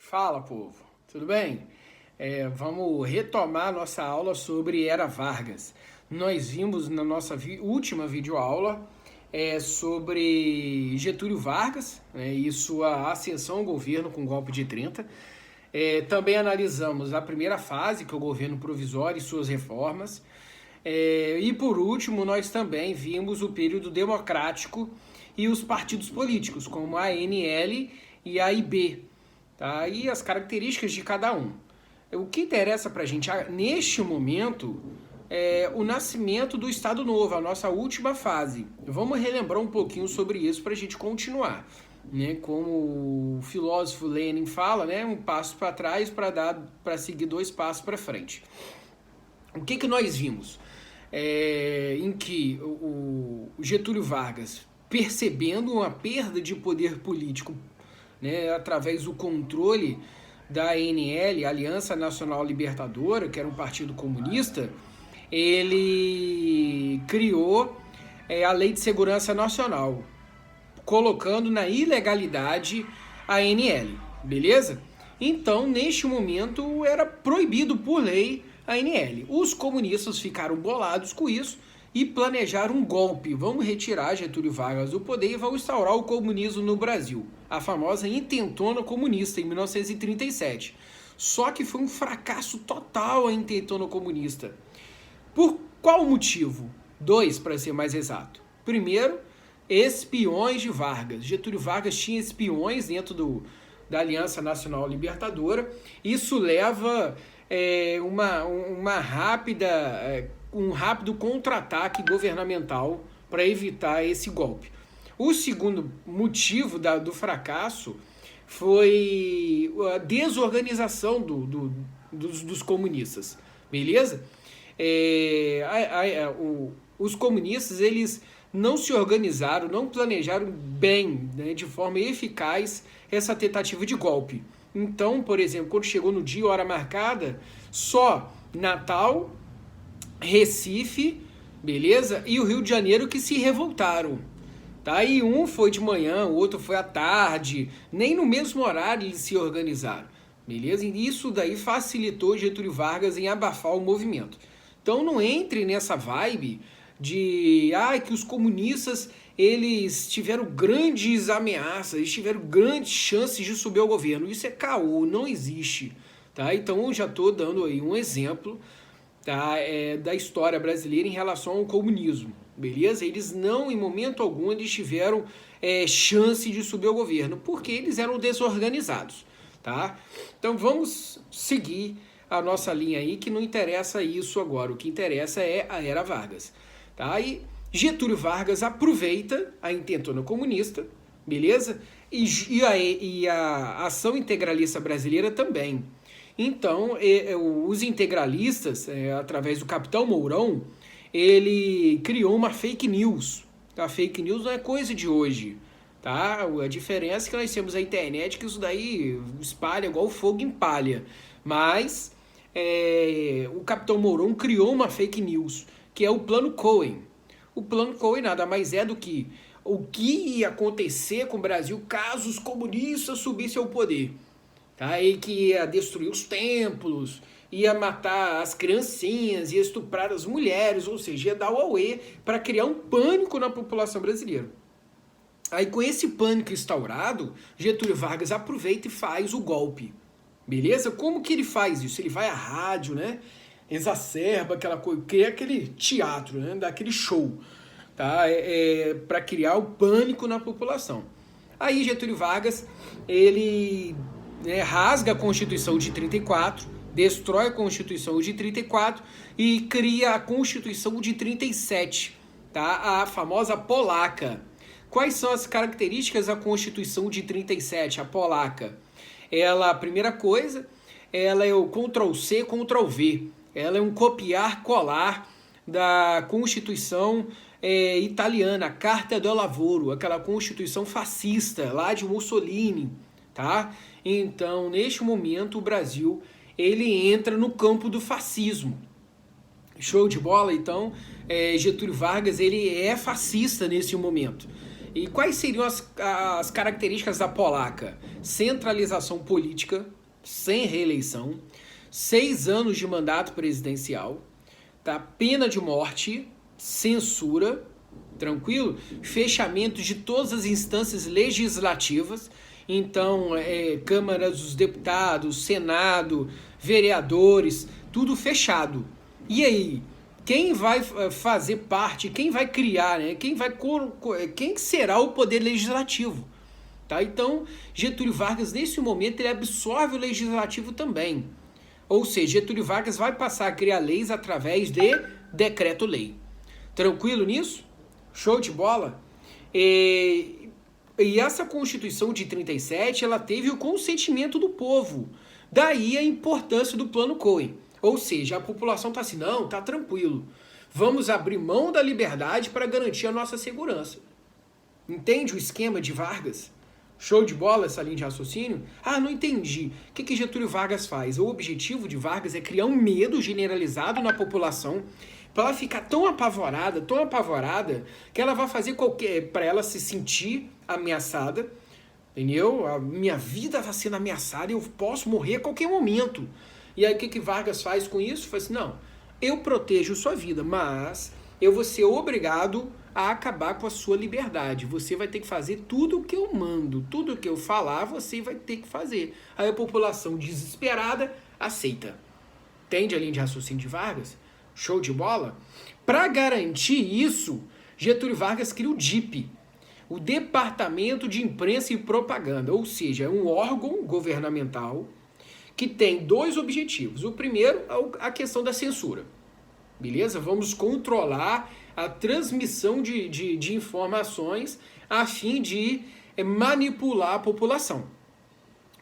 Fala, povo, tudo bem? Vamos retomar nossa aula sobre Era Vargas. Nós vimos na nossa última videoaula sobre Getúlio Vargas, né, e sua ascensão ao governo com o golpe de 30. Também analisamos a primeira fase, que é o governo provisório e suas reformas. E por último, nós também vimos o período democrático e os partidos políticos, como a ANL e a IB. Tá? E as características de cada um. O que interessa para a gente neste momento é o nascimento do Estado Novo, a nossa última fase. Vamos relembrar um pouquinho sobre isso para a gente continuar. Né? Como o filósofo Lenin fala, né? Um passo para trás para seguir 2 passos para frente. O que nós vimos? Em que o Getúlio Vargas, percebendo uma perda de poder político, né, através do controle da ANL, Aliança Nacional Libertadora, que era um partido comunista, ele criou a Lei de Segurança Nacional, colocando na ilegalidade a ANL, beleza? Então, neste momento, era proibido por lei a ANL. Os comunistas ficaram bolados com isso e planejaram um golpe. Vamos retirar Getúlio Vargas do poder e vamos instaurar o comunismo no Brasil. A famosa intentona comunista, em 1937. Só que foi um fracasso total a intentona comunista. Por qual motivo? 2, para ser mais exato. Primeiro, espiões de Vargas. Getúlio Vargas tinha espiões dentro da Aliança Nacional Libertadora. Isso leva um rápido contra-ataque governamental para evitar esse golpe. O segundo motivo do fracasso foi a desorganização dos comunistas, beleza? Os comunistas, eles não se organizaram, não planejaram bem, né, de forma eficaz essa tentativa de golpe. Então, por exemplo, quando chegou no dia e hora marcada, só Natal, Recife, beleza? E o Rio de Janeiro que se revoltaram. Tá? E um foi de manhã, o outro foi à tarde, nem no mesmo horário eles se organizaram, beleza? E isso daí facilitou Getúlio Vargas em abafar o movimento. Então não entre nessa vibe de que os comunistas eles tiveram grandes ameaças, eles tiveram grandes chances de subir ao governo. Isso é caô, não existe. Tá? Então eu já estou dando aí um exemplo, tá, da história brasileira em relação ao comunismo. Beleza? Eles não, em momento algum, eles tiveram chance de subir ao governo, porque eles eram desorganizados. Tá? Então vamos seguir a nossa linha aí, que não interessa isso agora. O que interessa é a Era Vargas. Tá? E Getúlio Vargas aproveita a intentona comunista, beleza? E a ação integralista brasileira também. Então, os integralistas, através do Capitão Mourão, ele criou uma fake news. A fake news não é coisa de hoje. Tá? A diferença é que nós temos a internet, que isso daí espalha igual fogo em palha. Mas o Capitão Mourão criou uma fake news, que é o Plano Cohen. O Plano Cohen nada mais é do que o que ia acontecer com o Brasil caso os comunistas subissem ao poder. Tá? E que ia destruir os templos, ia matar as criancinhas, ia estuprar as mulheres, ou seja, ia dar o auê para criar um pânico na população brasileira. Aí com esse pânico instaurado, Getúlio Vargas aproveita e faz o golpe. Beleza? Como que ele faz isso? Ele vai à rádio, né? Exacerba aquela coisa, cria aquele teatro, né? Dá aquele show, tá? Para criar o pânico na população. Aí Getúlio Vargas, ele rasga a Constituição de 34, destrói a Constituição de 34 e cria a Constituição de 37, tá? A famosa polaca. Quais são as características da Constituição de 37, a polaca? Ela, a primeira coisa, ela é o Ctrl+C, Ctrl+V. Ela é um copiar-colar da Constituição italiana, Carta do Lavoro, aquela Constituição fascista lá de Mussolini, tá? Então, neste momento, o Brasil ele entra no campo do fascismo. Show de bola? Então, Getúlio Vargas ele é fascista nesse momento. E quais seriam as características da polaca? Centralização política, sem reeleição, 6 anos de mandato presidencial, tá? Pena de morte, censura, tranquilo? Fechamento de todas as instâncias legislativas, então Câmara dos Deputados, Senado, vereadores, tudo fechado. E aí, quem vai fazer parte, quem vai criar, né? Quem será o poder legislativo? Tá? Então, Getúlio Vargas, nesse momento, ele absorve o legislativo também. Ou seja, Getúlio Vargas vai passar a criar leis através de decreto-lei. Tranquilo nisso? Show de bola? E essa Constituição de 37, ela teve o consentimento do povo. Daí a importância do Plano Cohen. Ou seja, a população está assim, não, tá tranquilo. Vamos abrir mão da liberdade para garantir a nossa segurança. Entende o esquema de Vargas? Show de bola essa linha de raciocínio? Ah, não entendi. O que Getúlio Vargas faz? O objetivo de Vargas é criar um medo generalizado na população para ela ficar tão apavorada, que ela vai fazer para ela se sentir ameaçada, entendeu? A minha vida está sendo ameaçada, eu posso morrer a qualquer momento. E aí o que Vargas faz com isso? Faz assim, não, eu protejo sua vida, mas eu vou ser obrigado a acabar com a sua liberdade. Você vai ter que fazer tudo o que eu mando, tudo o que eu falar, você vai ter que fazer. Aí a população desesperada aceita. Entende a linha de raciocínio de Vargas? Show de bola? Para garantir isso, Getúlio Vargas cria o DIP, o Departamento de Imprensa e Propaganda, ou seja, é um órgão governamental que tem 2 objetivos. O primeiro é a questão da censura. Beleza? Vamos controlar a transmissão de informações a fim de manipular a população.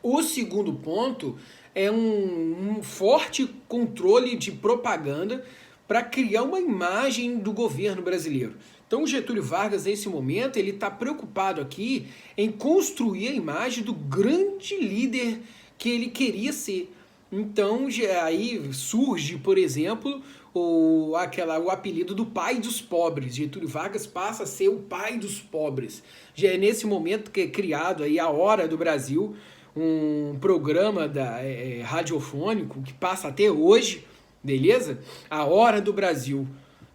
O segundo ponto é um forte controle de propaganda para criar uma imagem do governo brasileiro. Então o Getúlio Vargas, nesse momento, ele está preocupado aqui em construir a imagem do grande líder que ele queria ser. Então aí surge, por exemplo, o apelido do pai dos pobres. Getúlio Vargas passa a ser o pai dos pobres. Já é nesse momento que é criado aí a Hora do Brasil, um programa radiofônico que passa até hoje, beleza? A Hora do Brasil,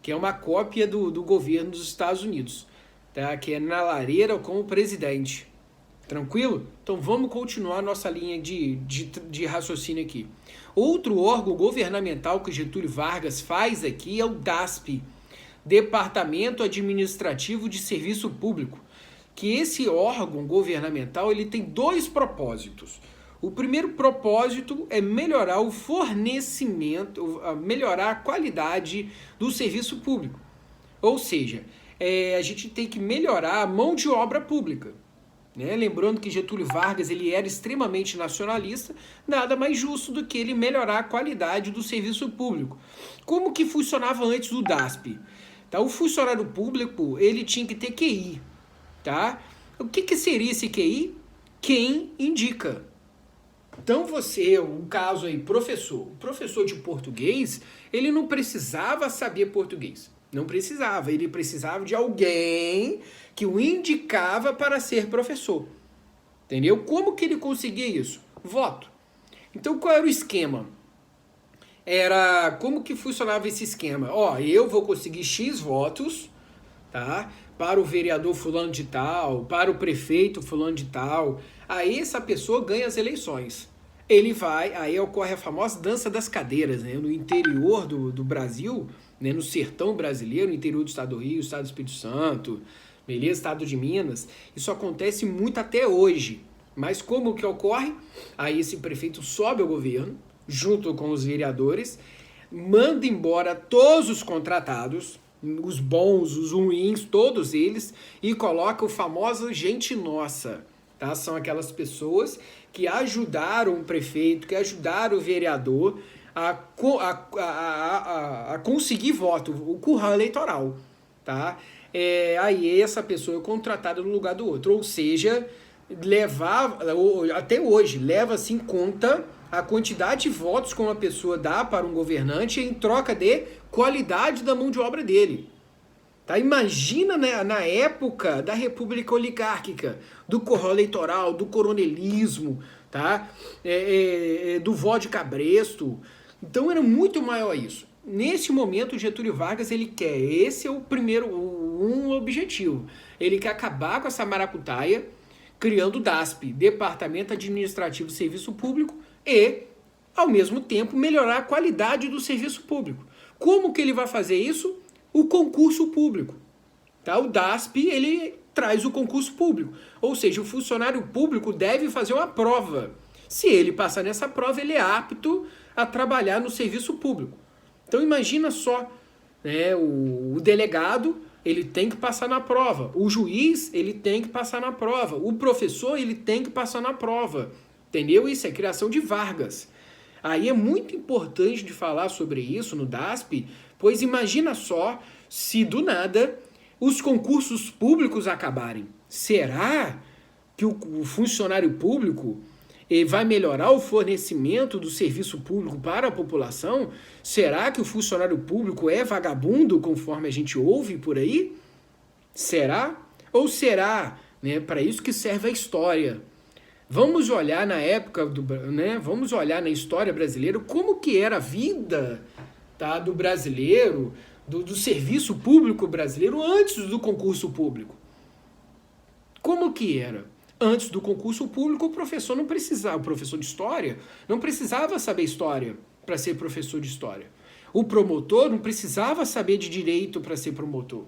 que é uma cópia do governo dos Estados Unidos, tá? Que é na lareira com o presidente. Tranquilo? Então vamos continuar nossa linha de raciocínio aqui. Outro órgão governamental que Getúlio Vargas faz aqui é o DASP, Departamento Administrativo de Serviço Público, que esse órgão governamental ele tem 2 propósitos. O primeiro propósito é melhorar o fornecimento, melhorar a qualidade do serviço público. Ou seja, a gente tem que melhorar a mão de obra pública. Né? Lembrando que Getúlio Vargas ele era extremamente nacionalista, nada mais justo do que ele melhorar a qualidade do serviço público. Como que funcionava antes do DASP? Tá? O funcionário público ele tinha que ter QI. Tá? O que seria esse QI? Quem indica. Então um caso aí, professor de português, ele não precisava saber português. Não precisava, ele precisava de alguém que o indicava para ser professor. Entendeu? Como que ele conseguia isso? Voto. Então qual era o esquema? Como que funcionava esse esquema? Eu vou conseguir X votos, tá? Para o vereador fulano de tal, para o prefeito fulano de tal. Aí essa pessoa ganha as eleições. Aí ocorre a famosa dança das cadeiras, né? No interior do Brasil, né? No sertão brasileiro, no interior do estado do Rio, estado do Espírito Santo, beleza? Estado de Minas. Isso acontece muito até hoje. Mas como que ocorre? Aí esse prefeito sobe ao governo, junto com os vereadores, manda embora todos os contratados, os bons, os ruins, todos eles, e coloca o famoso gente nossa. Tá? São aquelas pessoas que ajudaram o prefeito, que ajudaram o vereador a conseguir voto, o curral eleitoral. Tá? Aí essa pessoa é contratada no lugar do outro. Ou seja, até hoje, leva-se em conta a quantidade de votos que uma pessoa dá para um governante em troca de qualidade da mão de obra dele. Tá? Imagina, né, na época da República Oligárquica, do corral eleitoral, do coronelismo, tá? Do vó de cabresto. Então era muito maior isso. Nesse momento, Getúlio Vargas, ele quer, esse é o primeiro, um objetivo. Ele quer acabar com essa maracutaia, criando o DASP, Departamento Administrativo de Serviço Público, e, ao mesmo tempo, melhorar a qualidade do serviço público. Como que ele vai fazer isso? O concurso público. Tá? O DASP, ele traz o concurso público. Ou seja, o funcionário público deve fazer uma prova. Se ele passar nessa prova, ele é apto a trabalhar no serviço público. Então imagina só, né, o delegado, ele tem que passar na prova. O juiz, ele tem que passar na prova. O professor, ele tem que passar na prova. Entendeu? Isso é criação de Vargas. Aí é muito importante de falar sobre isso no DASP, pois imagina só se do nada os concursos públicos acabarem. Será que o funcionário público vai melhorar o fornecimento do serviço público para a população? Será que o funcionário público é vagabundo, conforme a gente ouve por aí? Será? Ou será, né, para isso que serve a história? Vamos olhar na época, vamos olhar na história brasileira como que era a vida, tá, do brasileiro, do serviço público brasileiro antes do concurso público. Como que era? Antes do concurso público, o professor de história não precisava saber história para ser professor de história. O promotor não precisava saber de direito para ser promotor.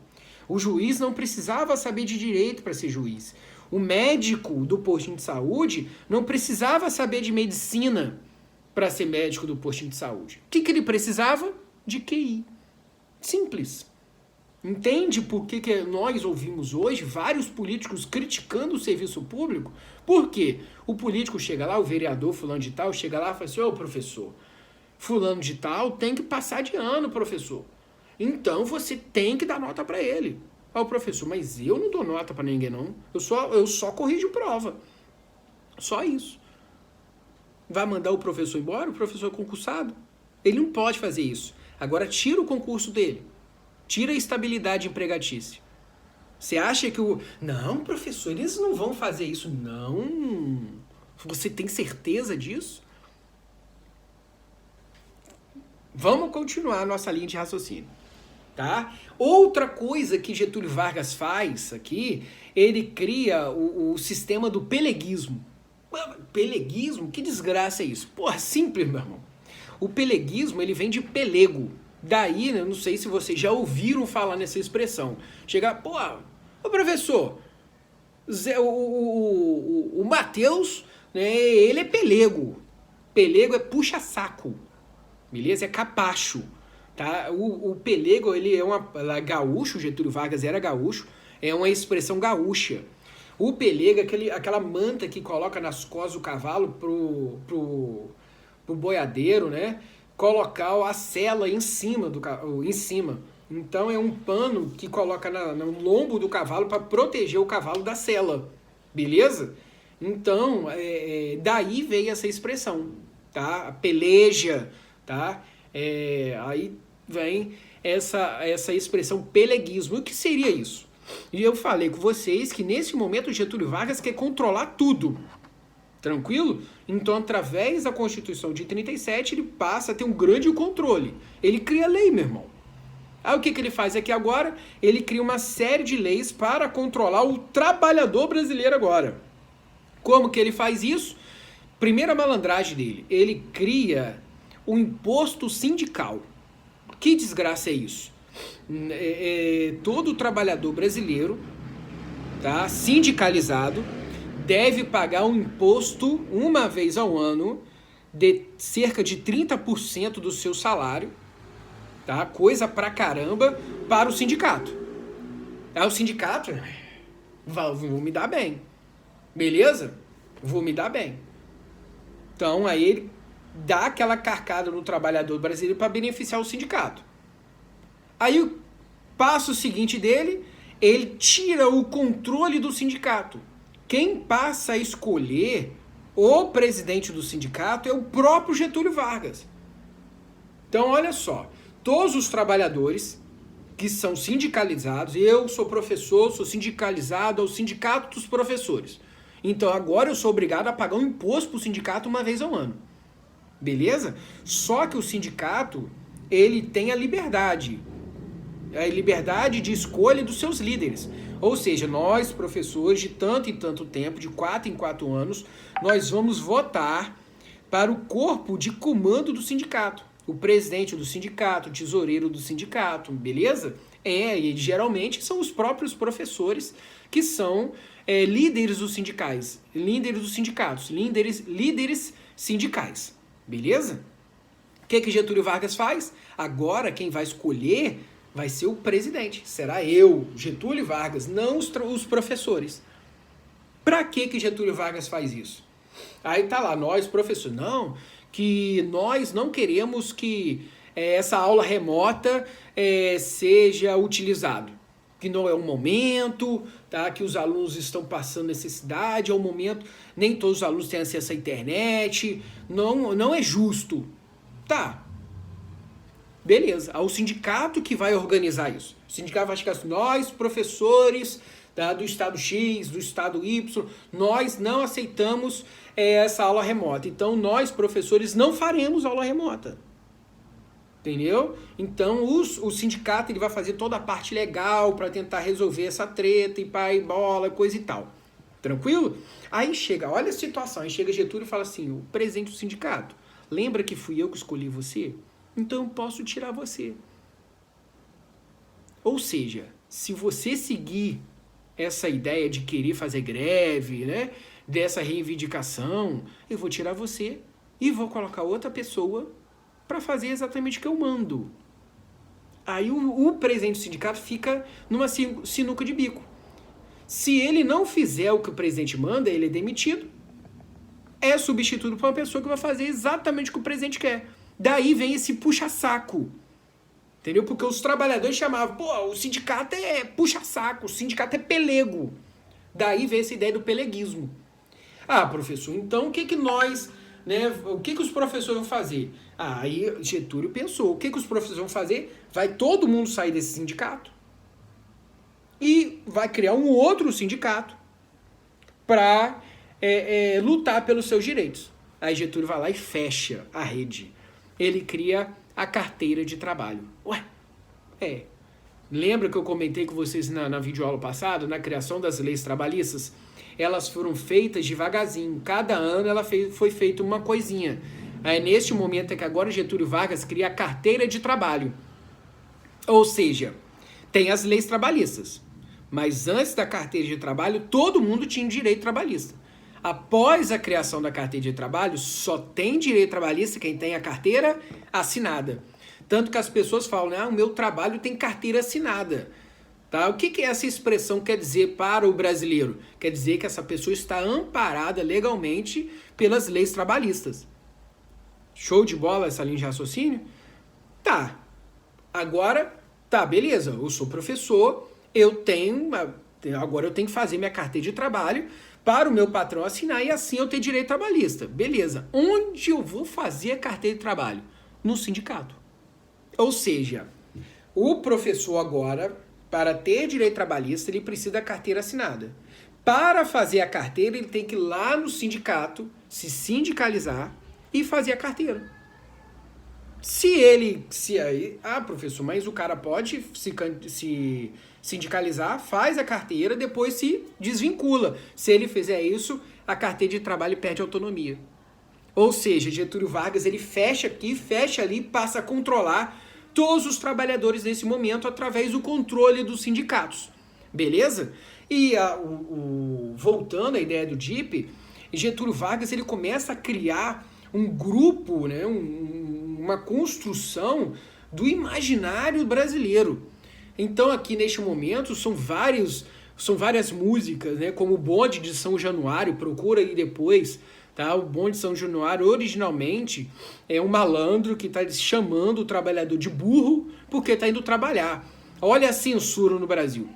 O juiz não precisava saber de direito para ser juiz. O médico do postinho de saúde não precisava saber de medicina para ser médico do postinho de saúde. O que ele precisava? De QI. Simples. Entende por que nós ouvimos hoje vários políticos criticando o serviço público? Por quê? O político chega lá, o vereador fulano de tal, chega lá e fala assim, ô professor, fulano de tal tem que passar de ano, professor. Então você tem que dar nota para ele. Ó, professor, mas eu não dou nota para ninguém não. Eu só corrijo prova. Só isso. Vai mandar o professor embora? O professor é concursado? Ele não pode fazer isso. Agora tira o concurso dele. Tira a estabilidade empregatícia. Você acha que Não, professor, eles não vão fazer isso. Não. Você tem certeza disso? Vamos continuar a nossa linha de raciocínio. Tá? Outra coisa que Getúlio Vargas faz aqui, ele cria o sistema do peleguismo. Peleguismo? Que desgraça é isso? Porra, simples, meu irmão. O peleguismo, ele vem de pelego. Daí, né, não sei se vocês já ouviram falar nessa expressão. Chegar, pô, ô professor, o Matheus, né, ele é pelego. Pelego é puxa-saco, beleza? É capacho, tá? O pelego, ele é gaúcho, Getúlio Vargas era gaúcho, é uma expressão gaúcha. O pelego é aquela manta que coloca nas costas do cavalo pro boiadeiro, né? Colocar a sela em cima. Então é um pano que coloca no lombo do cavalo para proteger o cavalo da sela, beleza? Então, daí veio essa expressão, tá? A peleja, tá? Aí vem essa expressão peleguismo. O que seria isso? E eu falei com vocês que nesse momento o Getúlio Vargas quer controlar tudo. Tranquilo? Então, através da Constituição de 37, ele passa a ter um grande controle. Ele cria lei, meu irmão. Aí o que ele faz aqui agora? Ele cria uma série de leis para controlar o trabalhador brasileiro agora. Como que ele faz isso? Primeira malandragem dele, ele cria o imposto sindical. Que desgraça é isso? Todo trabalhador brasileiro, tá, sindicalizado, deve pagar um imposto uma vez ao ano de cerca de 30% do seu salário, tá? Coisa pra caramba, para o sindicato. Aí o sindicato, vou me dar bem, beleza? Vou me dar bem. Então aí ele dá aquela carcada no trabalhador brasileiro para beneficiar o sindicato. Aí o passo seguinte dele, ele tira o controle do sindicato. Quem passa a escolher o presidente do sindicato é o próprio Getúlio Vargas. Então, olha só, todos os trabalhadores que são sindicalizados. Eu sou professor, sou sindicalizado ao sindicato dos professores. Então agora eu sou obrigado a pagar um imposto para o sindicato uma vez ao ano. Beleza? Só que o sindicato, ele tem a liberdade de escolha dos seus líderes. Ou seja, nós, professores, de tanto em tanto tempo, de 4 em 4 anos, nós vamos votar para o corpo de comando do sindicato. O presidente do sindicato, o tesoureiro do sindicato, beleza? E geralmente são os próprios professores que são líderes dos sindicais, líderes dos sindicatos, líderes sindicais, beleza? O que Getúlio Vargas faz? Agora quem vai escolher vai ser o presidente, será eu, Getúlio Vargas, não os professores. Para que Getúlio Vargas faz isso? Aí tá lá, nós professores, não, que nós não queremos que essa aula remota seja utilizado, que não é o momento, tá? Que os alunos estão passando necessidade, é o momento, nem todos os alunos têm acesso à internet, não é justo. Tá, beleza, o sindicato que vai organizar isso. O sindicato vai chegar assim, nós professores do estado X, do estado Y, nós não aceitamos essa aula remota. Então nós professores não faremos aula remota. Entendeu? Então o sindicato ele vai fazer toda a parte legal para tentar resolver essa treta e pai, bola, coisa e tal. Tranquilo? Aí chega, olha a situação, aí chega Getúlio e fala assim, o presidente do sindicato, lembra que fui eu que escolhi você? Então eu posso tirar você. Ou seja, se você seguir essa ideia de querer fazer greve, né, dessa reivindicação, eu vou tirar você e vou colocar outra pessoa para fazer exatamente o que eu mando. Aí o presidente do sindicato fica numa sinuca de bico. Se ele não fizer o que o presidente manda, ele é demitido, é substituído por uma pessoa que vai fazer exatamente o que o presidente quer. Daí vem esse puxa-saco. Entendeu? Porque os trabalhadores chamavam, o sindicato é puxa-saco, o sindicato é pelego. Daí vem essa ideia do peleguismo. Ah, professor, então o que nós, né, o que os professores vão fazer? Aí Getúlio pensou, o que os professores vão fazer? Vai todo mundo sair desse sindicato e vai criar um outro sindicato para lutar pelos seus direitos. Aí Getúlio vai lá e fecha a rede. Ele cria a carteira de trabalho. Lembra que eu comentei com vocês na videoaula passada, na criação das leis trabalhistas? Elas foram feitas devagarzinho. Cada ano foi feita uma coisinha. Aí, neste momento é que agora Getúlio Vargas cria a carteira de trabalho. Ou seja, tem as leis trabalhistas. Mas antes da carteira de trabalho, todo mundo tinha direito trabalhista. Após a criação da carteira de trabalho, só tem direito trabalhista quem tem a carteira assinada. Tanto que as pessoas falam, o meu trabalho tem carteira assinada. Tá? O que essa expressão quer dizer para o brasileiro? Quer dizer que essa pessoa está amparada legalmente pelas leis trabalhistas. Show de bola essa linha de raciocínio? Tá. Agora, beleza, eu sou professor, agora eu tenho que fazer minha carteira de trabalho para o meu patrão assinar e assim eu ter direito trabalhista. Beleza. Onde eu vou fazer a carteira de trabalho? No sindicato. Ou seja, o professor agora, para ter direito trabalhista, ele precisa da carteira assinada. Para fazer a carteira, ele tem que ir lá no sindicato, se sindicalizar e fazer a carteira. Professor, mas o cara pode se sindicalizar, faz a carteira, depois se desvincula. Se ele fizer isso, a carteira de trabalho perde autonomia. Ou seja, Getúlio Vargas ele fecha aqui, fecha ali, passa a controlar todos os trabalhadores nesse momento através do controle dos sindicatos. Beleza? E voltando à ideia do DIP, Getúlio Vargas ele começa a criar um grupo, né, uma construção do imaginário brasileiro. Então aqui neste momento são várias músicas, né, como o Bonde de São Januário, procura aí depois, tá? O Bonde de São Januário originalmente é um malandro que está chamando o trabalhador de burro porque está indo trabalhar. Olha a censura no Brasil.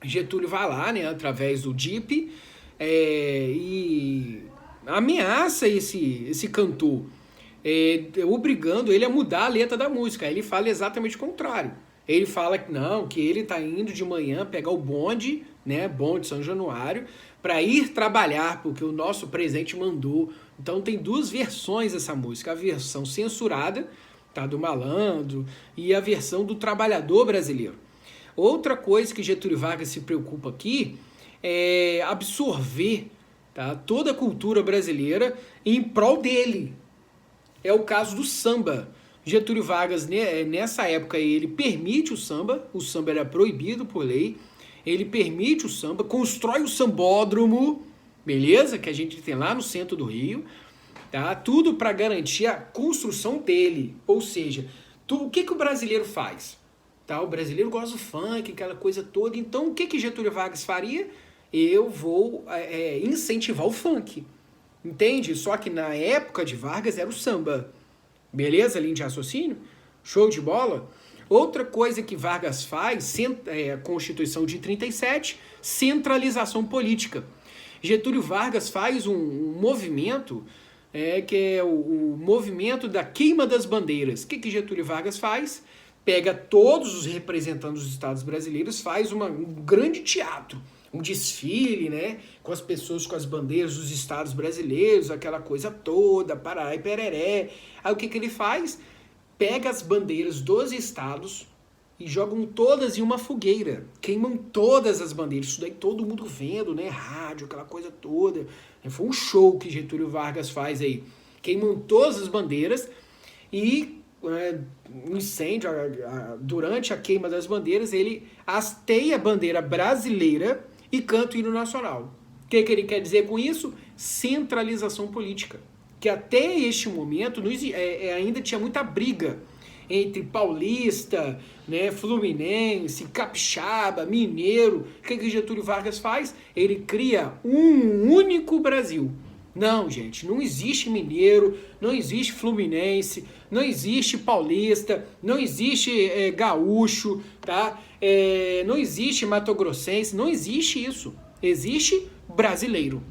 Getúlio vai lá, né, através do DIP, e ameaça esse cantor, obrigando ele a mudar a letra da música. Aí ele fala exatamente o contrário. Ele fala que não, que ele está indo de manhã pegar o bonde, né, bonde São Januário, para ir trabalhar, porque o nosso presidente mandou. Então tem duas versões dessa música, a versão censurada, tá, do Malandro, e a versão do trabalhador brasileiro. Outra coisa que Getúlio Vargas se preocupa aqui é absorver, tá, toda a cultura brasileira em prol dele. É o caso do samba. Getúlio Vargas, nessa época, ele permite o samba era proibido por lei, ele permite o samba, constrói o sambódromo, beleza? Que a gente tem lá no centro do Rio, tá? Tudo para garantir a construção dele. Ou seja, o que o brasileiro faz? Tá? O brasileiro gosta do funk, aquela coisa toda. Então, o que Getúlio Vargas faria? Eu vou incentivar o funk. Entende? Só que na época de Vargas era o samba. Beleza, linha de raciocínio? Show de bola? Outra coisa que Vargas faz, a Constituição de 37, centralização política. Getúlio Vargas faz um movimento, que é o movimento da queima das bandeiras. O que Getúlio Vargas faz? Pega todos os representantes dos estados brasileiros, faz um grande teatro, um desfile, né, com as pessoas com as bandeiras dos estados brasileiros, aquela coisa toda, parará e pereré. Aí o que ele faz? Pega as bandeiras dos estados e jogam todas em uma fogueira. Queimam todas as bandeiras. Isso daí todo mundo vendo, né? Rádio, aquela coisa toda. Foi um show que Getúlio Vargas faz aí. Queimam todas as bandeiras e um incêndio, durante a queima das bandeiras, ele hasteia a bandeira brasileira e canta o hino nacional. O que ele quer dizer com isso? Centralização política. Que até este momento ainda tinha muita briga entre paulista, né, fluminense, capixaba, mineiro. O que Getúlio Vargas faz? Ele cria um único Brasil. Não, gente, não existe mineiro, não existe fluminense, não existe paulista, não existe gaúcho, tá? Não existe matogrossense, não existe isso. Existe brasileiro.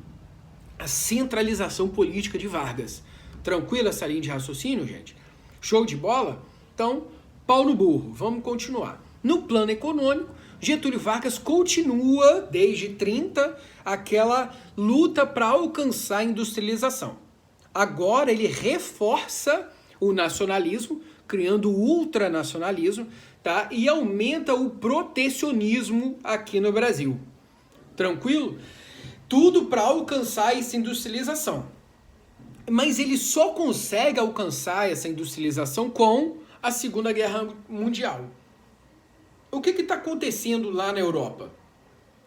A centralização política de Vargas. Tranquila essa linha de raciocínio, gente? Show de bola? Então, pau no burro. Vamos continuar. No plano econômico, Getúlio Vargas continua, desde 30, aquela luta para alcançar a industrialização. Agora ele reforça o nacionalismo, criando o ultranacionalismo, tá? E aumenta o protecionismo aqui no Brasil. Tranquilo? Tudo para alcançar essa industrialização. Mas ele só consegue alcançar essa industrialização com a Segunda Guerra Mundial. O que está acontecendo lá na Europa?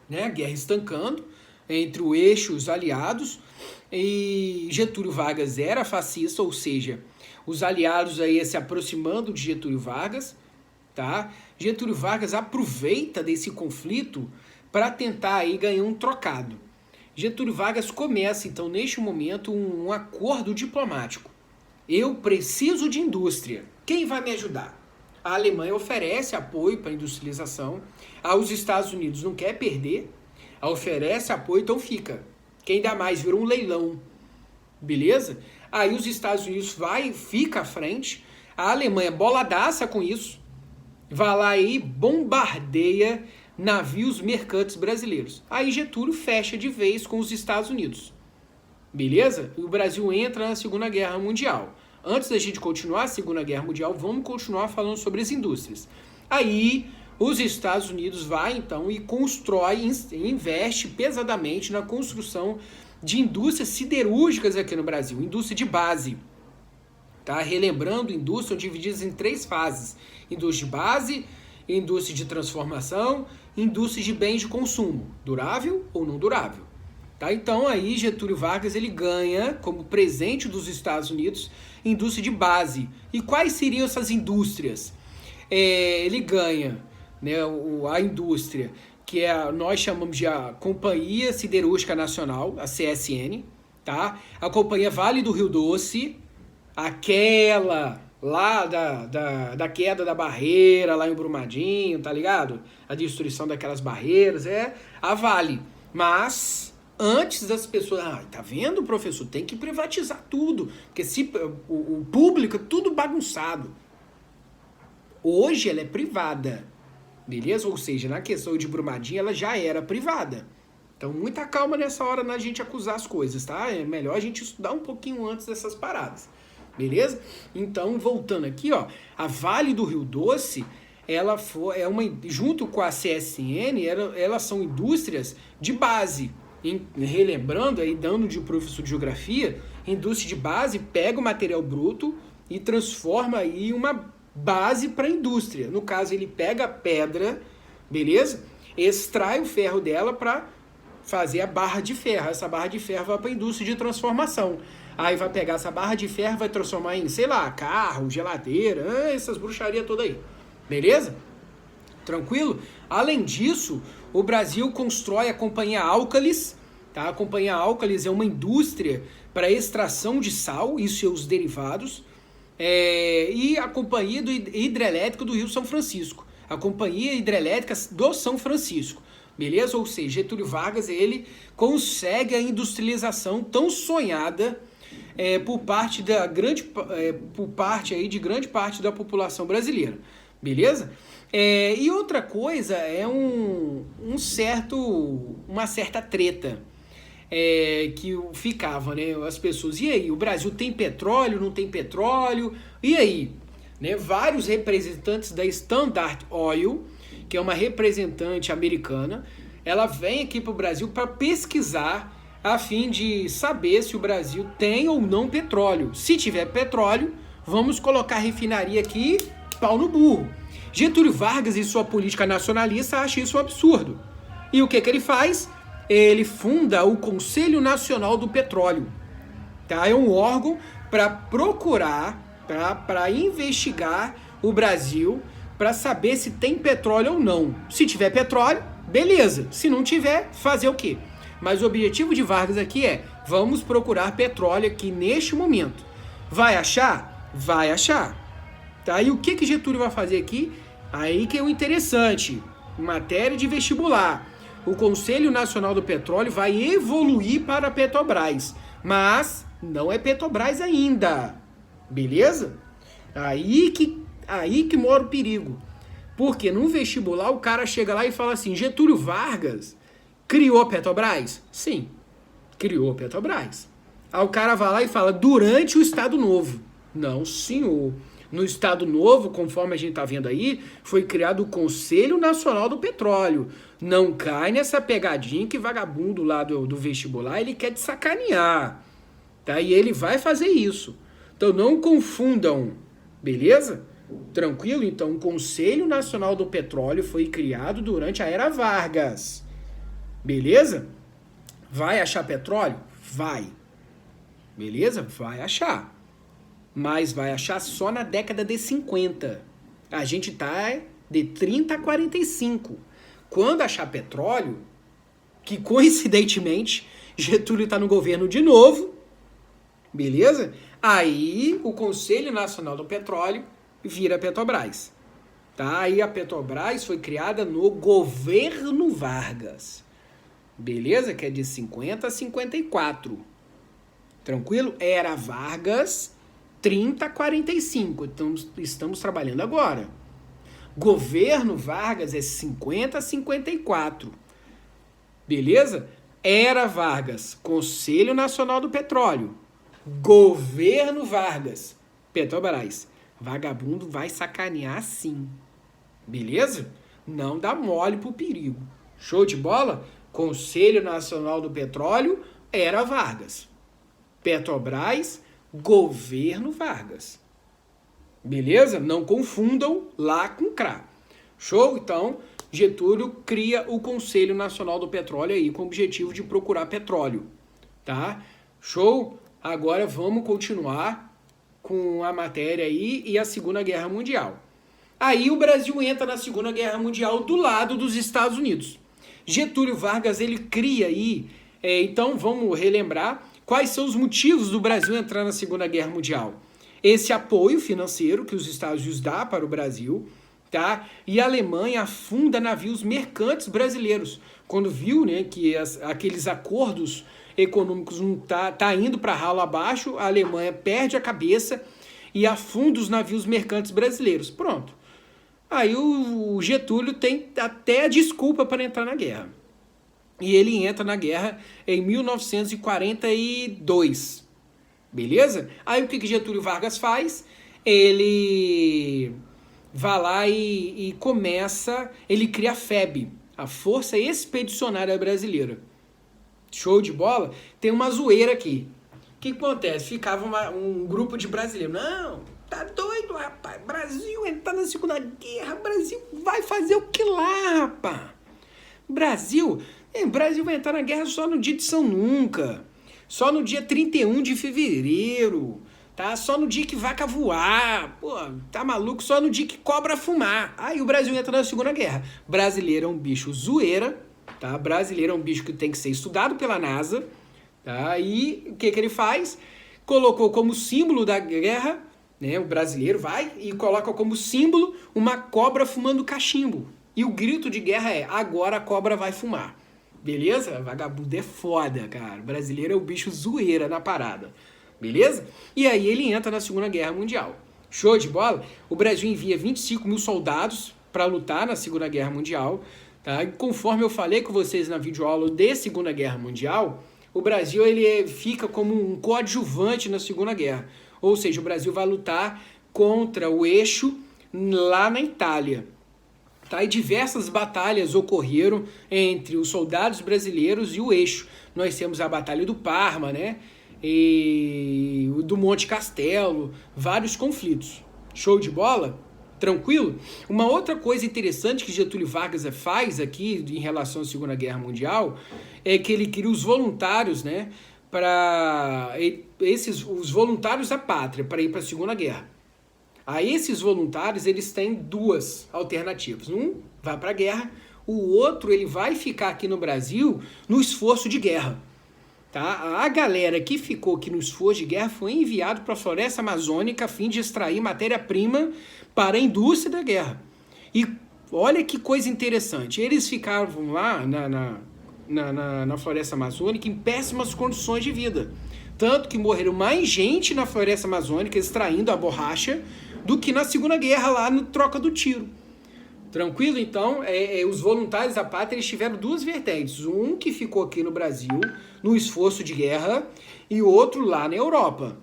Né? A guerra estancando entre o eixo e os aliados, e Getúlio Vargas era fascista, ou seja, os aliados aí se aproximando de Getúlio Vargas, tá? Getúlio Vargas aproveita desse conflito para tentar aí ganhar um trocado. Getúlio Vargas começa, então, neste momento, um acordo diplomático. Eu preciso de indústria. Quem vai me ajudar? A Alemanha oferece apoio para a industrialização. Os Estados Unidos não quer perder. Oferece apoio, então fica. Quem dá mais virou um leilão. Beleza? Aí os Estados Unidos fica à frente. A Alemanha boladaça com isso. Vai lá e bombardeia navios mercantes brasileiros. Aí Getúlio fecha de vez com os Estados Unidos. Beleza? E o Brasil entra na Segunda Guerra Mundial. Antes da gente continuar a Segunda Guerra Mundial, vamos continuar falando sobre as indústrias. Aí os Estados Unidos vai então e constrói, investe pesadamente na construção de indústrias siderúrgicas aqui no Brasil, indústria de base. Tá? Relembrando, indústria divididas em 3 fases: indústria de base, indústria de transformação, indústria de bens de consumo, durável ou não durável. Tá? Então aí Getúlio Vargas ele ganha como presente dos Estados Unidos indústria de base. E quais seriam essas indústrias? Ele ganha, né, a indústria que nós chamamos de a Companhia Siderúrgica Nacional, a CSN, tá? A Companhia Vale do Rio Doce, aquela lá da queda da barreira lá em Brumadinho, tá ligado? A destruição daquelas barreiras, a Vale. Mas antes das pessoas, tá vendo, professor? Tem que privatizar tudo, porque se o público é tudo bagunçado. Hoje ela é privada, beleza? Ou seja, na questão de Brumadinho ela já era privada. Então muita calma nessa hora na gente acusar as coisas, tá? É melhor a gente estudar um pouquinho antes dessas paradas, beleza? Então voltando aqui, ó, a Vale do Rio Doce, ela junto com a CSN, elas são indústrias de base. Relembrando aí, dando de professor de geografia, indústria de base pega o material bruto e transforma aí uma base para a indústria. No caso, ele pega a pedra, beleza? Extrai o ferro dela para fazer a barra de ferro. Essa barra de ferro vai para a indústria de transformação. Aí vai pegar essa barra de ferro e vai transformar em, sei lá, carro, geladeira, essas bruxarias todas aí. Beleza? Tranquilo? Além disso, o Brasil constrói a Companhia Álcalis. Tá? A Companhia Álcalis é uma indústria para extração de sal e seus derivados. E a Companhia Hidrelétrica do Rio São Francisco. A Companhia Hidrelétrica do São Francisco. Beleza? Ou seja, Getúlio Vargas ele consegue a industrialização tão sonhada por parte de grande parte da população brasileira. Beleza? E outra coisa é uma certa treta que ficava, né? As pessoas, e aí, o Brasil tem petróleo, não tem petróleo? E aí? Né? Vários representantes da Standard Oil, que é uma representante americana, ela vem aqui para o Brasil para pesquisar a fim de saber se o Brasil tem ou não petróleo. Se tiver petróleo, vamos colocar a refinaria aqui, pau no burro. Getúlio Vargas e sua política nacionalista acham isso um absurdo. E o que ele faz? Ele funda o Conselho Nacional do Petróleo. Tá? É um órgão para procurar, para investigar o Brasil, para saber se tem petróleo ou não. Se tiver petróleo, beleza. Se não tiver, fazer o quê? Mas o objetivo de Vargas aqui vamos procurar petróleo aqui neste momento. Vai achar? Vai achar. Tá? E o que Getúlio vai fazer aqui? Aí que é o interessante. Matéria de vestibular. O Conselho Nacional do Petróleo vai evoluir para a Petrobras. Mas não é Petrobras ainda. Beleza? Aí que mora o perigo. Porque no vestibular o cara chega lá e fala assim: Getúlio Vargas criou a Petrobras? Sim, criou a Petrobras. Aí o cara vai lá e fala: durante o Estado Novo. Não, senhor. No Estado Novo, conforme a gente está vendo aí, foi criado o Conselho Nacional do Petróleo. Não cai nessa pegadinha que vagabundo lá do vestibular, ele quer te sacanear. Tá? E ele vai fazer isso. Então não confundam, beleza? Tranquilo? Então o Conselho Nacional do Petróleo foi criado durante a Era Vargas. Beleza? Vai achar petróleo? Vai. Beleza? Vai achar. Mas vai achar só na década de 50. A gente tá de 30 a 45. Quando achar petróleo, que coincidentemente Getúlio tá no governo de novo, beleza? Aí o Conselho Nacional do Petróleo vira Petrobras. Tá? Aí a Petrobras foi criada no governo Vargas. Beleza? Que é de 50 a 54. Tranquilo? Era Vargas 30 a 45. Então, estamos trabalhando agora. Governo Vargas é 50 a 54. Beleza? Era Vargas, Conselho Nacional do Petróleo. Governo Vargas, Petrobras. Vagabundo vai sacanear sim. Beleza? Não dá mole pro perigo. Show de bola? Conselho Nacional do Petróleo era Vargas. Petrobras, Governo Vargas. Beleza? Não confundam lá com CRA. Show? Então, Getúlio cria o Conselho Nacional do Petróleo aí com o objetivo de procurar petróleo. Tá? Show? Agora vamos continuar com a matéria aí e a Segunda Guerra Mundial. Aí o Brasil entra na Segunda Guerra Mundial do lado dos Estados Unidos. Getúlio Vargas, ele cria aí, então vamos relembrar quais são os motivos do Brasil entrar na Segunda Guerra Mundial. Esse apoio financeiro que os Estados Unidos dá para o Brasil, tá? E a Alemanha afunda navios mercantes brasileiros. Quando viu, né, que aqueles acordos econômicos não tá indo para ralo abaixo, a Alemanha perde a cabeça e afunda os navios mercantes brasileiros. Pronto. Aí o Getúlio tem até a desculpa para entrar na guerra. E ele entra na guerra em 1942. Beleza? Aí o que Getúlio Vargas faz? Ele vai lá e começa, ele cria a FEB, a Força Expedicionária Brasileira. Show de bola? Tem uma zoeira aqui. O que acontece? Ficava um grupo de brasileiros. Não, tá doido, rapaz. Brasil entrar na Segunda Guerra. Brasil vai fazer o que lá, rapaz? Brasil vai entrar na guerra só no dia de São Nunca. Só no dia 31 de fevereiro. Tá? Só no dia que vaca voar. Pô, tá maluco? Só no dia que cobra fumar. Aí o Brasil entra na Segunda Guerra. Brasileiro é um bicho zoeira. Tá? Brasileiro é um bicho que tem que ser estudado pela NASA. Tá? E o que ele faz? Colocou como símbolo da guerra, né? O brasileiro vai e coloca como símbolo uma cobra fumando cachimbo. E o grito de guerra é: agora a cobra vai fumar. Beleza? Vagabundo é foda, cara. O brasileiro é o bicho zoeira na parada. Beleza? E aí ele entra na Segunda Guerra Mundial. Show de bola? O Brasil envia 25 mil soldados para lutar na Segunda Guerra Mundial. Tá? E conforme eu falei com vocês na videoaula de Segunda Guerra Mundial, o Brasil ele fica como um coadjuvante na Segunda Guerra. Ou seja, o Brasil vai lutar contra o eixo lá na Itália. Tá? E diversas batalhas ocorreram entre os soldados brasileiros e o eixo. Nós temos a Batalha do Parma, né? E o do Monte Castelo, vários conflitos. Show de bola? Tranquilo? Uma outra coisa interessante que Getúlio Vargas faz aqui em relação à Segunda Guerra Mundial é que ele cria os voluntários, né, os voluntários da pátria para ir para a Segunda Guerra. Aí esses voluntários, eles têm duas alternativas. Um vai para a guerra, o outro ele vai ficar aqui no Brasil no esforço de guerra. Tá? A galera que ficou aqui no esforço de guerra foi enviado para a floresta amazônica a fim de extrair matéria-prima para a indústria da guerra. E olha que coisa interessante, eles ficavam lá na floresta amazônica em péssimas condições de vida. Tanto que morreram mais gente na floresta amazônica extraindo a borracha do que na Segunda Guerra lá no troca do tiro. Tranquilo? Então, os voluntários da pátria eles tiveram duas vertentes. Um que ficou aqui no Brasil, no esforço de guerra, e outro lá na Europa.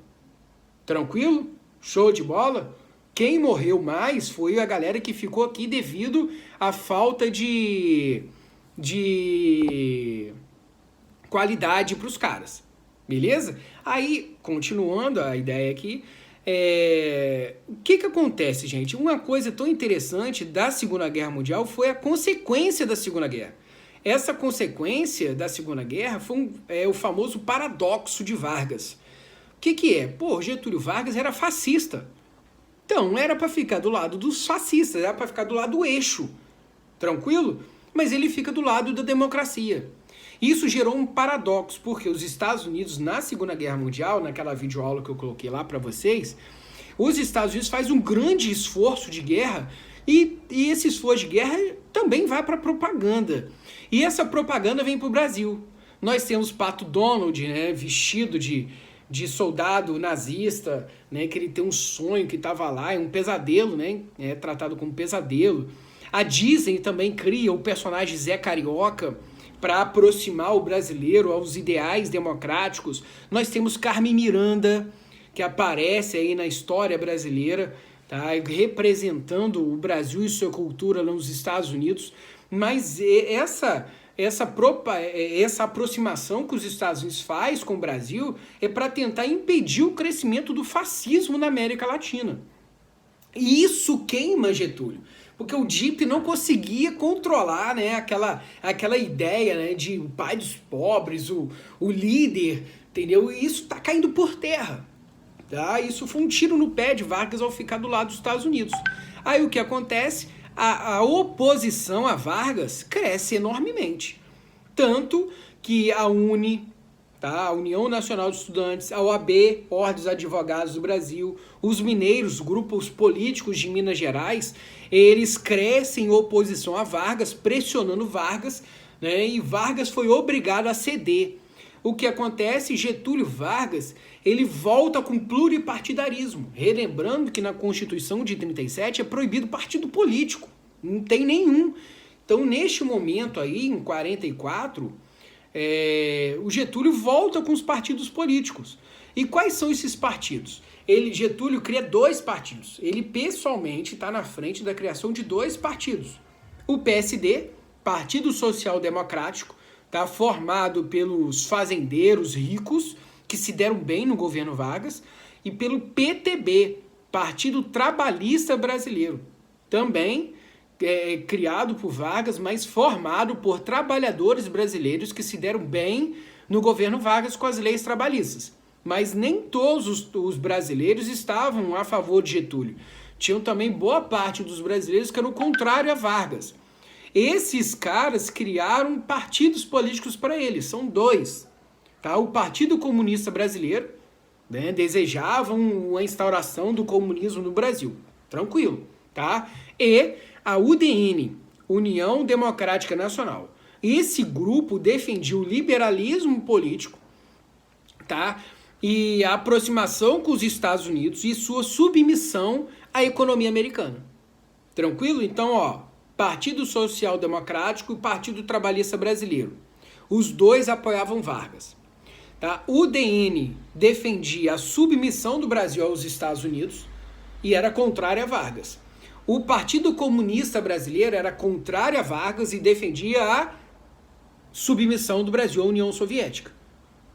Tranquilo? Show de bola? Quem morreu mais foi a galera que ficou aqui devido à falta de qualidade para os caras. Beleza? Aí, continuando a ideia aqui, o que acontece, gente? Uma coisa tão interessante da Segunda Guerra Mundial foi a consequência da Segunda Guerra. Essa consequência da Segunda Guerra foi o famoso paradoxo de Vargas. O que é? Pô, Getúlio Vargas era fascista. Então, não era para ficar do lado dos fascistas, era para ficar do lado do eixo. Tranquilo? Mas ele fica do lado da democracia. Isso gerou um paradoxo, porque os Estados Unidos, na Segunda Guerra Mundial, naquela videoaula que eu coloquei lá para vocês, os Estados Unidos fazem um grande esforço de guerra e esse esforço de guerra também vai para propaganda. E essa propaganda vem para o Brasil. Nós temos Pato Donald, né, vestido de soldado nazista, né, que ele tem um sonho que estava lá, é um pesadelo, né, é tratado como pesadelo. A Disney também cria o personagem Zé Carioca para aproximar o brasileiro aos ideais democráticos. Nós temos Carmen Miranda, que aparece aí na história brasileira, tá, representando o Brasil e sua cultura nos Estados Unidos. Mas essa aproximação que os Estados Unidos faz com o Brasil é para tentar impedir o crescimento do fascismo na América Latina. E isso queima Getúlio, porque o DIP não conseguia controlar, né, aquela ideia, né, de o pai dos pobres, o líder, entendeu? E isso está caindo por terra. Tá? Isso foi um tiro no pé de Vargas ao ficar do lado dos Estados Unidos. Aí o que acontece? A oposição a Vargas cresce enormemente. Tanto que a UNE, tá? A União Nacional de Estudantes, a OAB, Ordem dos Advogados do Brasil, os mineiros, grupos políticos de Minas Gerais, eles crescem em oposição a Vargas, pressionando Vargas, né? E Vargas foi obrigado a ceder. o que acontece? Getúlio Vargas, ele volta com pluripartidarismo, relembrando que na Constituição de 37 é proibido partido político, não tem nenhum. Então, neste momento aí, em 44, o Getúlio volta com os partidos políticos. E quais são esses partidos? Getúlio cria 2 partidos. Ele pessoalmente está na frente da criação de 2 partidos. O PSD, Partido Social Democrático, tá formado pelos fazendeiros ricos que se deram bem no governo Vargas, e pelo PTB, Partido Trabalhista Brasileiro, também criado por Vargas, mas formado por trabalhadores brasileiros que se deram bem no governo Vargas com as leis trabalhistas. Mas nem todos os brasileiros estavam a favor de Getúlio. Tinham também boa parte dos brasileiros que eram contrários a Vargas. Esses caras criaram partidos políticos para eles, são 2. Tá? O Partido Comunista Brasileiro, né, desejavam a instauração do comunismo no Brasil. Tranquilo. Tá? E a UDN, União Democrática Nacional. Esse grupo defendia o liberalismo político, tá? E a aproximação com os Estados Unidos e sua submissão à economia americana. Tranquilo? Então, Partido Social Democrático e Partido Trabalhista Brasileiro. Os 2 apoiavam Vargas. Tá? O UDN defendia a submissão do Brasil aos Estados Unidos e era contrário a Vargas. O Partido Comunista Brasileiro era contrário a Vargas e defendia a submissão do Brasil à União Soviética.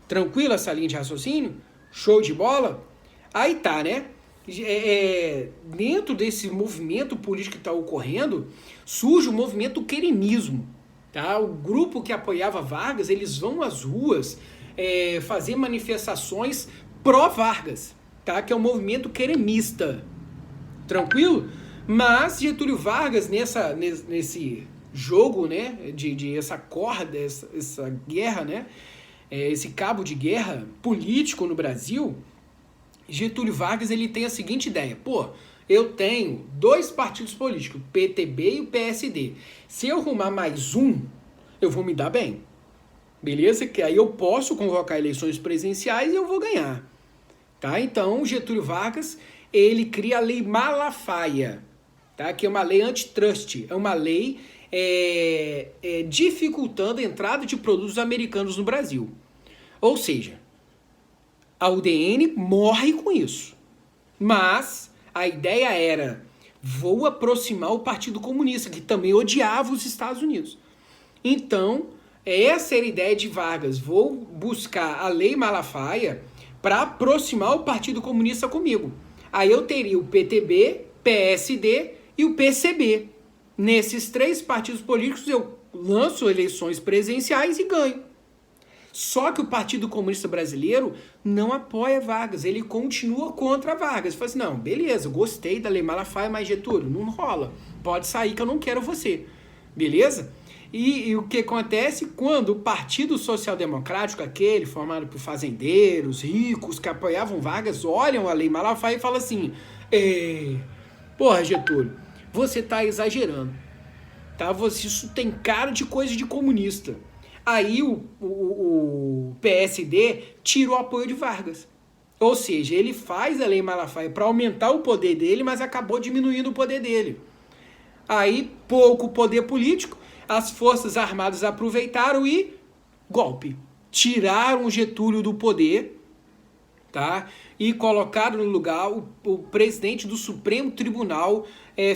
Tranquilo essa linha de raciocínio? Show de bola? Aí tá, né? Dentro desse movimento político que está ocorrendo, surge o movimento queremismo. Tá? O grupo que apoiava Vargas, eles vão às ruas fazer manifestações pró-Vargas, tá? Que é o movimento queremista. Tranquilo? Mas Getúlio Vargas, nesse jogo, né, essa corda, essa guerra, né, esse cabo de guerra político no Brasil, Getúlio Vargas ele tem a seguinte ideia: eu tenho 2 partidos políticos, o PTB e o PSD. Se eu arrumar mais um, eu vou me dar bem. Beleza? Que aí eu posso convocar eleições presidenciais e eu vou ganhar. Tá? Então, Getúlio Vargas, ele cria a Lei Malafaia, tá? Que é uma lei antitrust, é uma lei dificultando a entrada de produtos americanos no Brasil. Ou seja, a UDN morre com isso. Mas a ideia era, vou aproximar o Partido Comunista, que também odiava os Estados Unidos. Então, essa era a ideia de Vargas. Vou buscar a Lei Malafaia para aproximar o Partido Comunista comigo. Aí eu teria o PTB, PSD e o PCB. Nesses 3 partidos políticos eu lanço eleições presidenciais e ganho. Só que o Partido Comunista Brasileiro não apoia Vargas, ele continua contra Vargas. Fala assim, não, beleza, gostei da Lei Malafaia, mas Getúlio, não rola. Pode sair que eu não quero você. Beleza? E o que acontece quando o Partido Social Democrático, aquele formado por fazendeiros, ricos, que apoiavam Vargas, olham a Lei Malafaia e falam assim, porra, Getúlio, você tá exagerando. Tá? Isso tem cara de coisa de comunista. Aí o PSD tira o apoio de Vargas. Ou seja, ele faz a Lei Malafaia para aumentar o poder dele, mas acabou diminuindo o poder dele. Aí, pouco poder político, as Forças Armadas aproveitaram e golpe. Tiraram o Getúlio do poder, tá? E colocaram no lugar o presidente do Supremo Tribunal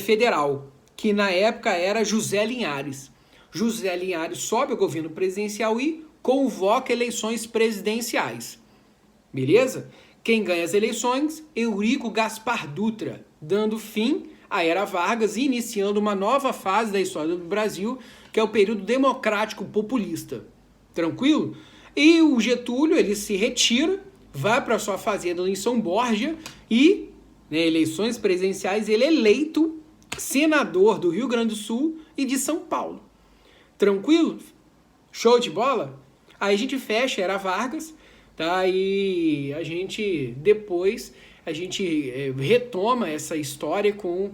Federal, que na época era José Linhares. José Linhares sobe ao governo presidencial e convoca eleições presidenciais. Beleza? Quem ganha as eleições? Eurico Gaspar Dutra, dando fim à Era Vargas e iniciando uma nova fase da história do Brasil, que é o período democrático populista. Tranquilo? E o Getúlio, ele se retira, vai para sua fazenda em São Borja e, eleições presidenciais, ele é eleito senador do Rio Grande do Sul e de São Paulo. Tranquilo? Show de bola? Aí a gente fecha a Era Vargas, tá? E depois a gente retoma essa história com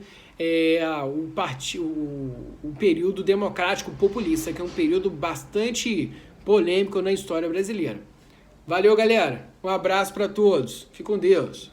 o período democrático populista, que é um período bastante polêmico na história brasileira. Valeu, galera. Um abraço para todos. Fique com Deus.